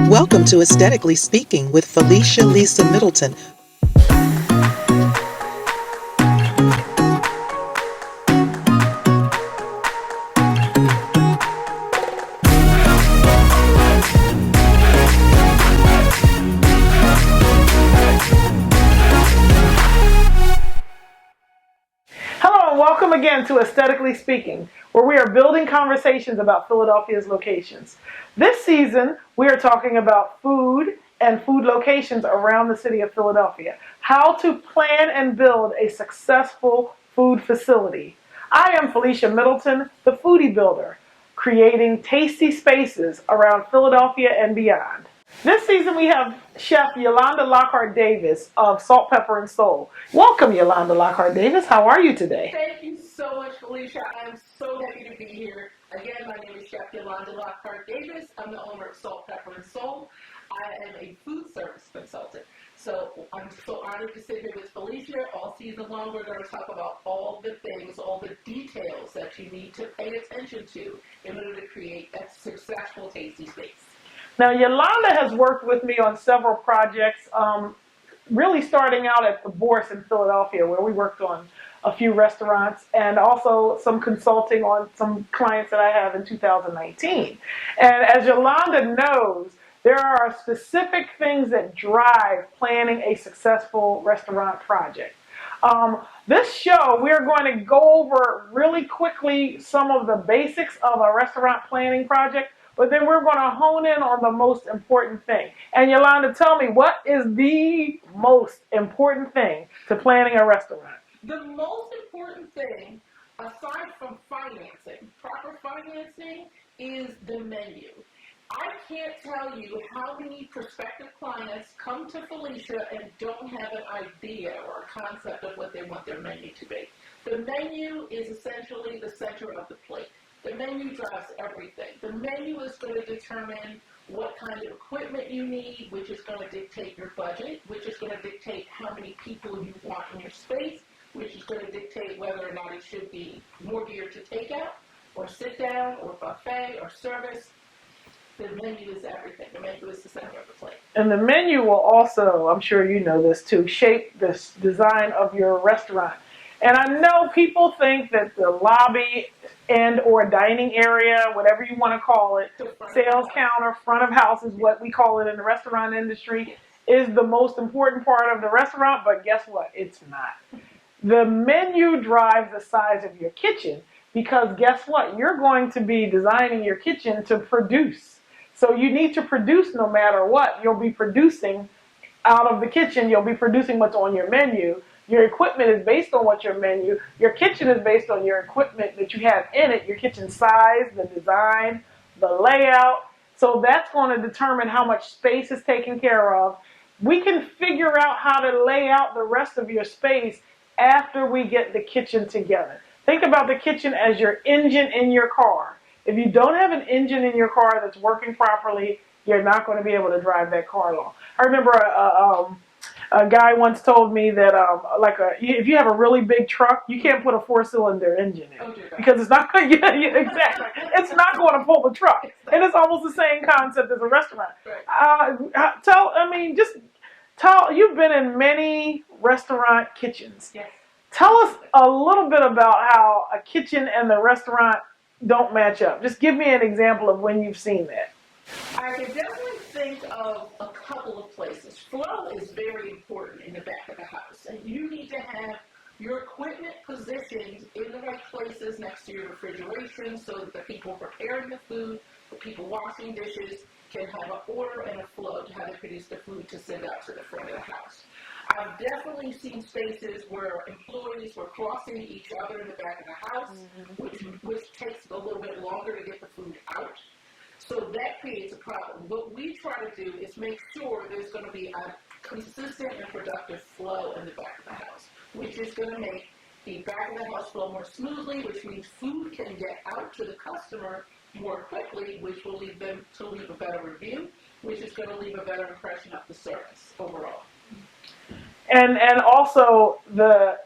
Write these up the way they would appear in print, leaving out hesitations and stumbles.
Welcome to Aesthetically Speaking with Felicia Lisa Middleton. Hello and welcome again to Aesthetically Speaking, where we are building conversations about Philadelphia's locations. This season, we are talking about food and food locations around the city of Philadelphia. How to plan and build a successful food facility. I am Felicia Middleton, the foodie builder, creating tasty spaces around Philadelphia and beyond. This season we have Chef Yolanda Lockhart Davis of Salt, Pepper, and Soul. Welcome, Yolanda Lockhart Davis. How are you today? Thank you so much, Felicia. I'm so happy to be here. Again, my name is Chef Yolanda Lockhart Davis. I'm the owner of Salt, Pepper, and Soul. I am a food service consultant. So I'm so honored to sit here with Felicia. All season long, we're going to talk about all the things, all the details that you need to pay attention to in order to create a successful, tasty space. Now, Yolanda has worked with me on several projects, really starting out at the Bourse in Philadelphia, where we worked on a few restaurants and also some consulting on some clients that I have in 2019. And as Yolanda knows, there are specific things that drive planning a successful restaurant project. This show, we're going to go over really quickly some of the basics of a restaurant planning project, but then we're going to hone in on the most important thing. And Yolanda, tell me, what is the most important thing to planning a restaurant? The most important thing, aside from financing, proper financing, is the menu. I can't tell you how many prospective clients come to Felicia and don't have an idea or a concept of what they want their menu to be. The menu is essentially the center of the plate. The menu drives everything. The menu is going to determine what kind of equipment you need, which is going to dictate your budget, which is going to dictate how many people you want in your space, which is going to dictate whether or not it should be more geared to takeout, or sit down, or buffet, or service. The menu is everything. The menu is the center of the plate. And the menu will also, I'm sure you know this too, shape the design of your restaurant. And I know people think that the lobby and or dining area, whatever you want to call it, sales counter, front of house is what we call it in the restaurant industry, is the most important part of the restaurant, but guess what? It's not. The menu drives the size of your kitchen because guess what? You're going to be designing your kitchen to produce. So you need to produce no matter what. You'll be producing out of the kitchen. You'll be producing what's on your menu. Your equipment is based on what's your menu. Your kitchen is based on your equipment that you have in it, your kitchen size, the design, the layout. So that's going to determine how much space is taken care of. We can figure out how to lay out the rest of your space after we get the kitchen together. Think about the kitchen as your engine in your car. If you don't have an engine in your car that's working properly, you're not going to be able to drive that car long. I remember a guy once told me that if you have a really big truck, you can't put a 4-cylinder engine in because it's not going to, exactly, it's not going to pull the truck. And it's almost the same concept as a restaurant. You've been in many restaurant kitchens. Yes. Tell us a little bit about how a kitchen and the restaurant don't match up. Just give me an example of when you've seen that. I can definitely think of a couple of places. Flow is very important in the back of the house, and you need to have your equipment positioned in the right places next to your refrigeration so that the people preparing the food, the people washing dishes, can have an order and a flow to how they produce the food to send out to the front of the house. I've definitely seen spaces where employees were crossing each other in the back of the house, which takes a little bit longer to get the food out. So that creates a problem. What we try to do is make sure there's going to be a consistent and productive flow in the back of the house, which is going to make the back of the house flow more smoothly, which means food can get out to the customer more quickly, which will lead them to leave a better review, which is going to leave a better impression of the service overall. And also,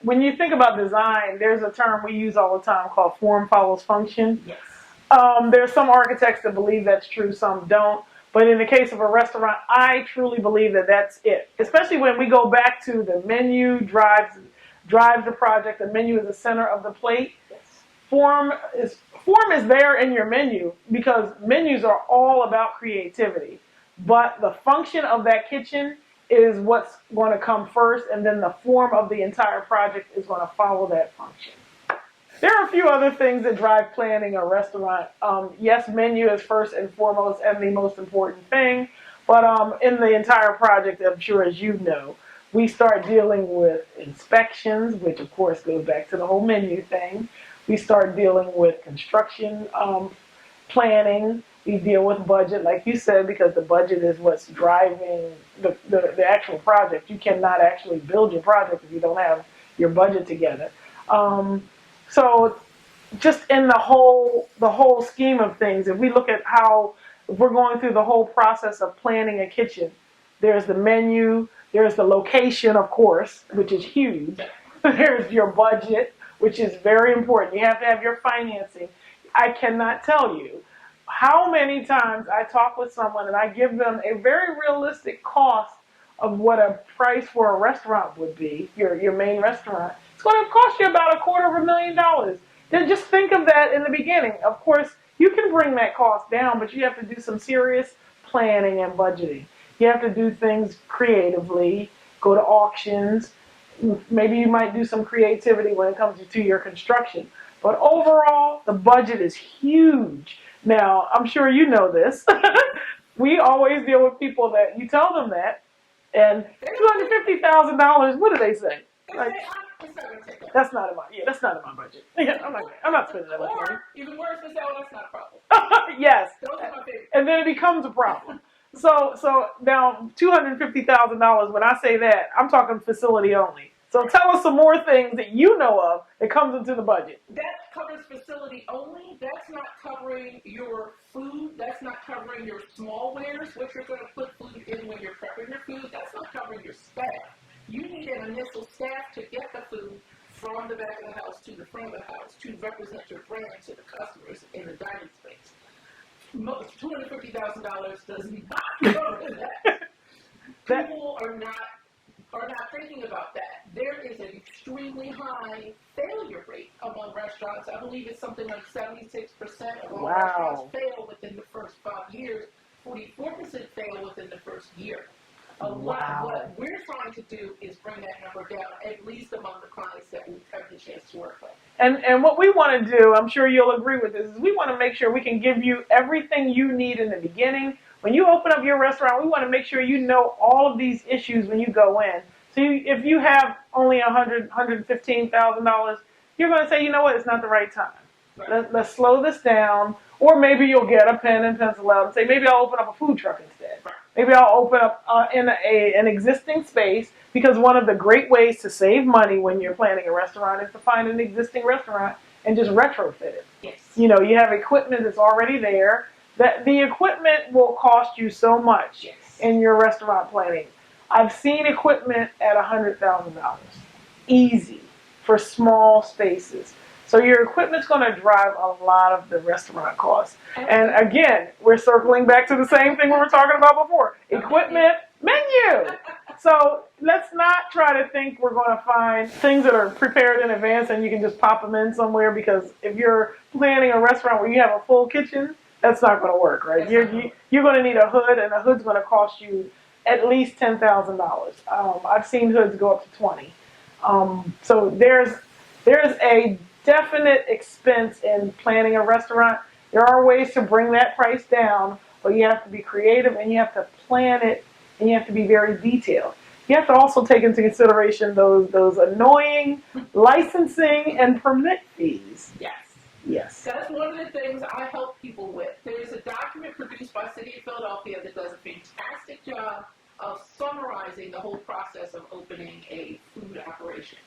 when you think about design, there's a term we use all the time called form follows function. Yes. There's some architects that believe that's true, some don't. But in the case of a restaurant, I truly believe that that's it. Especially when we go back to the menu drives the project. The menu is the center of the plate. Yes. Form is form is there in your menu because menus are all about creativity. But the function of that kitchen is what's going to come first, and then the form of the entire project is going to follow that function. There are a few other things that drive planning a restaurant. Yes, menu is first and foremost and the most important thing, but in the entire project, I'm sure as you know, we start dealing with inspections, which of course goes back to the whole menu thing. We start dealing with construction planning. We deal with budget, like you said, because the budget is what's driving the actual project. You cannot actually build your project if you don't have your budget together. So just in the whole scheme of things, if we look at how if we're going through the whole process of planning a kitchen, there's the menu, there's the location, of course, which is huge. There's your budget, which is very important. You have to have your financing. I cannot tell you how many times I talk with someone and I give them a very realistic cost of what a price for a restaurant would be, your main restaurant. It's going to cost you about $250,000. Then just think of that in the beginning. Of course, you can bring that cost down, but you have to do some serious planning and budgeting. You have to do things creatively, go to auctions. Maybe you might do some creativity when it comes to your construction. But overall, the budget is huge. Now, I'm sure you know this. We always deal with people that you tell them that, and $250,000. What do they say? Like, that's not in my budget. Yeah, I'm not spending that much money. Or even worse, they say, "Oh, that's not a problem." Yes, Those are my favorite. and then it becomes a problem. So now $250,000. When I say that, I'm talking facility only. So tell us some more things that you know of that comes into the budget. That covers facility only. That's not covering your food. That's not covering your small wares, what you're going to put food in when you're prepping your food. That's not covering your staff. You need an initial staff to get the food from the back of the house to the front of the house to represent your brand to the customers in the dining space. $250,000 does not cover that. People are not thinking about that. There is an extremely high failure rate among restaurants. I believe it's something like 76% of all restaurants fail within the first 5 years. 44% fail within the first year. What we're trying to do is bring that number down, at least among the clients that we've had the chance to work with. And what we want to do, I'm sure you'll agree with this, is we want to make sure we can give you everything you need in the beginning. When you open up your restaurant, we want to make sure you know all of these issues when you go in. So if you have only $115,000, you're going to say, you know what, it's not the right time. Right. Let's slow this down. Or maybe you'll get a pen and pencil out and say, maybe I'll open up a food truck instead. Right. Maybe I'll open up in an existing space, because one of the great ways to save money when you're planning a restaurant is to find an existing restaurant and just retrofit it. Yes. You know, you have equipment that's already there. That the equipment will cost you so much in your restaurant planning. I've seen equipment at $100,000, easy, for small spaces. So your equipment's going to drive a lot of the restaurant costs. And again, we're circling back to the same thing we were talking about before. Equipment, menu. So let's not try to think we're going to find things that are prepared in advance and you can just pop them in somewhere, because if you're planning a restaurant where you have a full kitchen, that's not going to work, right? You're going to need a hood, and a hood's going to cost you at least $10,000. I've seen hoods go up to $20,000. So there's a definite expense in planning a restaurant. There are ways to bring that price down, but you have to be creative and you have to plan it and you have to be very detailed. You have to also take into consideration those annoying licensing and permit fees. Yes. That's one of the things I help people with. There's a document produced by City of Philadelphia that does a fantastic job of summarizing the whole process of opening a food operation.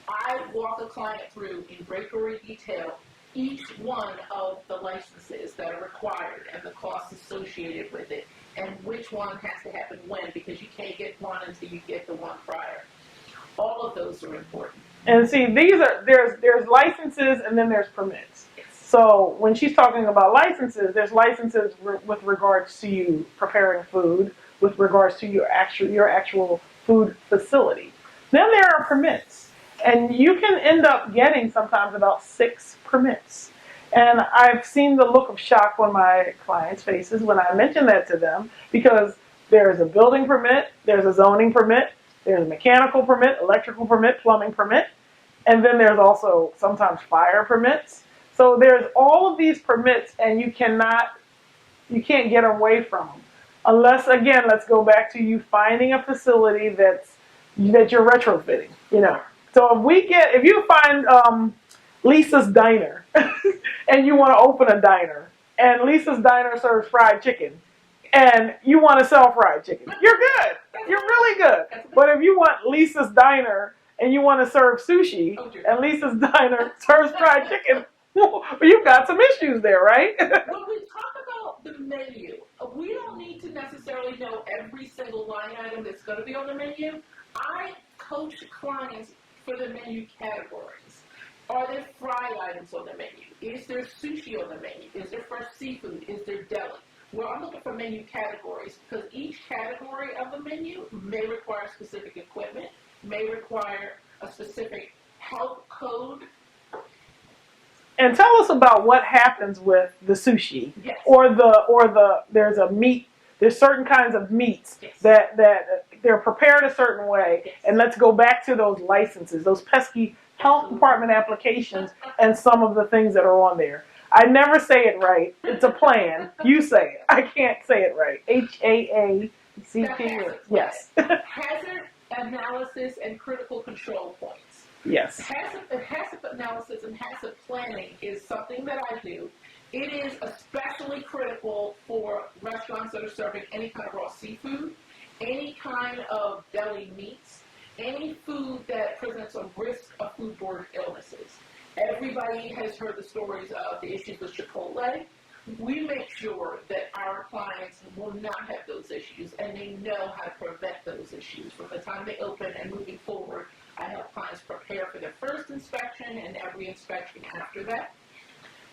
I walk a client through in great detail each one of the licenses that are required and the costs associated with it, and which one has to happen when, because you can't get one until you get the one prior. All of those are important. And see, there's licenses and then there's permits. Yes. So when she's talking about licenses, there's licenses with regards to you preparing food, with regards to your actual food facility. Then there are permits, and you can end up getting sometimes about 6 permits. And I've seen the look of shock on my clients' faces when I mention that to them, because there's a building permit, there's a zoning permit, there's a mechanical permit, electrical permit, plumbing permit, and then there's also sometimes fire permits. So there's all of these permits, and you can't get away from them. Unless, again, let's go back to you finding a facility that you're retrofitting, you know. So if you find Lisa's Diner and you want to open a diner, and Lisa's Diner serves fried chicken, and you want to sell fried chicken, you're good. You're really good. But if you want Lisa's Diner and you want to serve sushi, and Lisa's Diner serves fried chicken, well, you've got some issues there, right? When we talk about the menu, we don't need to necessarily know every single line item that's going to be on the menu. I coach clients for the menu categories. Are there fried items on the menu? Is there sushi on the menu? Is there fresh seafood? Is there deli? Well, I'm looking for menu categories, because each category of the menu may require specific equipment, may require a specific health code. And tell us about what happens with the sushi, Yes. or there's a meat. There's certain kinds of meats, Yes. that they're prepared a certain way. Yes. And let's go back to those licenses, those pesky health department applications, and some of the things that are on there. I never say it right. It's a plan. You say it. I can't say it right. HAACP. Yes. Hazard analysis and critical control points. Yes. Hazard analysis and hazard planning is something that I do. It is especially critical for restaurants that are serving any kind of raw seafood, any kind of deli meats, any food that presents a risk of foodborne illnesses. Everybody has heard the stories of the issues with Chipotle. We make sure that our clients will not have those issues, and they know how to prevent those issues. From the time they open and moving forward, I help clients prepare for their first inspection and every inspection after that.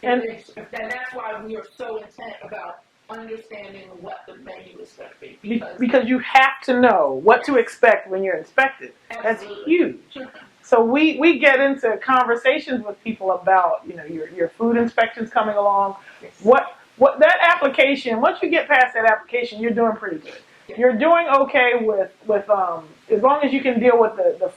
And that's why we are so intent about understanding what the menu is going to be. Because you have to know what to expect when you're inspected. Absolutely. That's huge. So we get into conversations with people about, your food inspections coming along. Yes. What that application, once you get past that application, you're doing pretty good. Yes. You're doing okay with as long as you can deal with the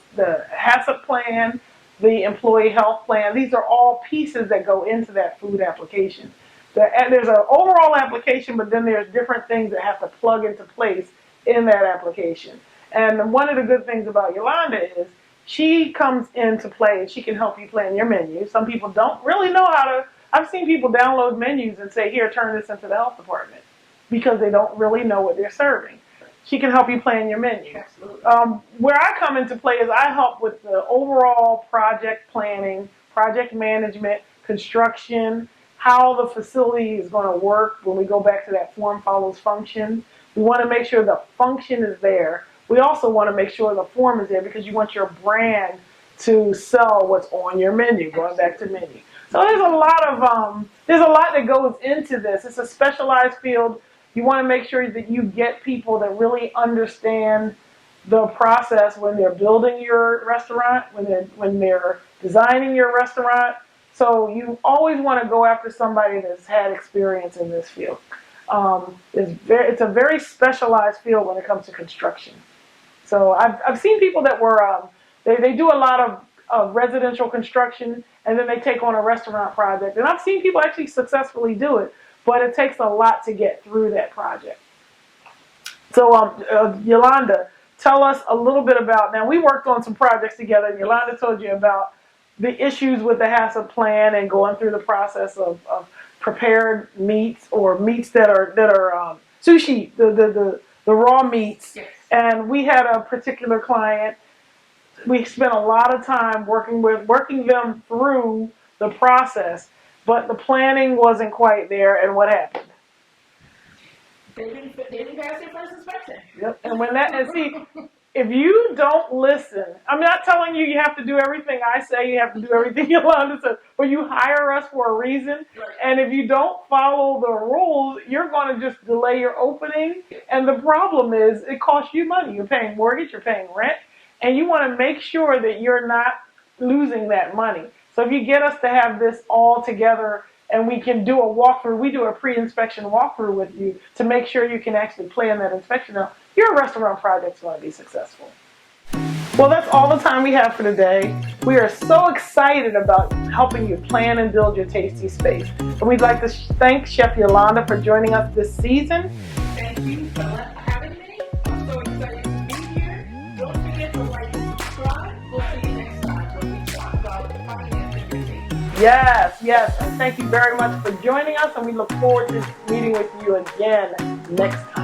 HACCP plan, the employee health plan. These are all pieces that go into that food application. There's an overall application, but then there's different things that have to plug into place in that application. And one of the good things about Yolanda is she comes into play and she can help you plan your menu. Some people don't really know how to. I've seen people download menus and say, here, turn this into the health department, because they don't really know what they're serving. She can help you plan your menu. Absolutely. Where I come into play is I help with the overall project planning, project management, construction, how the facility is going to work when we go back to that form follows function. We want to make sure the function is there. We also want to make sure the form is there, because you want your brand to sell what's on your menu, going back to menu. So there's a lot that goes into this. It's a specialized field. You want to make sure that you get people that really understand the process when they're building your restaurant, when they're designing your restaurant. So you always want to go after somebody that's had experience in this field. It's a very specialized field when it comes to construction. So I've seen people that were they do a lot of residential construction, and then they take on a restaurant project. And I've seen people actually successfully do it, but it takes a lot to get through that project. So Yolanda, tell us a little bit about, now we worked on some projects together, and Yolanda told you about the issues with the HACCP plan and going through the process of prepared meats, or meats that are sushi, the raw meats. Yes. And we had a particular client. We spent a lot of time working them through the process, but the planning wasn't quite there. And what happened? They didn't pass their first inspection. Yep. And if you don't listen, I'm not telling you you have to do everything I say, you have to do everything Yolanda says, but you hire us for a reason. And if you don't follow the rules, you're going to just delay your opening. And the problem is it costs you money. You're paying mortgage, you're paying rent, and you want to make sure that you're not losing that money. So if you get us to have this all together and we can do a walkthrough, we do a pre-inspection walkthrough with you to make sure you can actually plan that inspection out, your restaurant project's going to be successful. Well, that's all the time we have for today. We are so excited about helping you plan and build your tasty space. And we'd like to thank Chef Yolanda for joining us this season. Thank you for having me. I'm so excited to be here. Don't forget to like and subscribe. We'll see you next time when we talk about financing your tasty. Yes. And thank you very much for joining us. And we look forward to meeting with you again next time.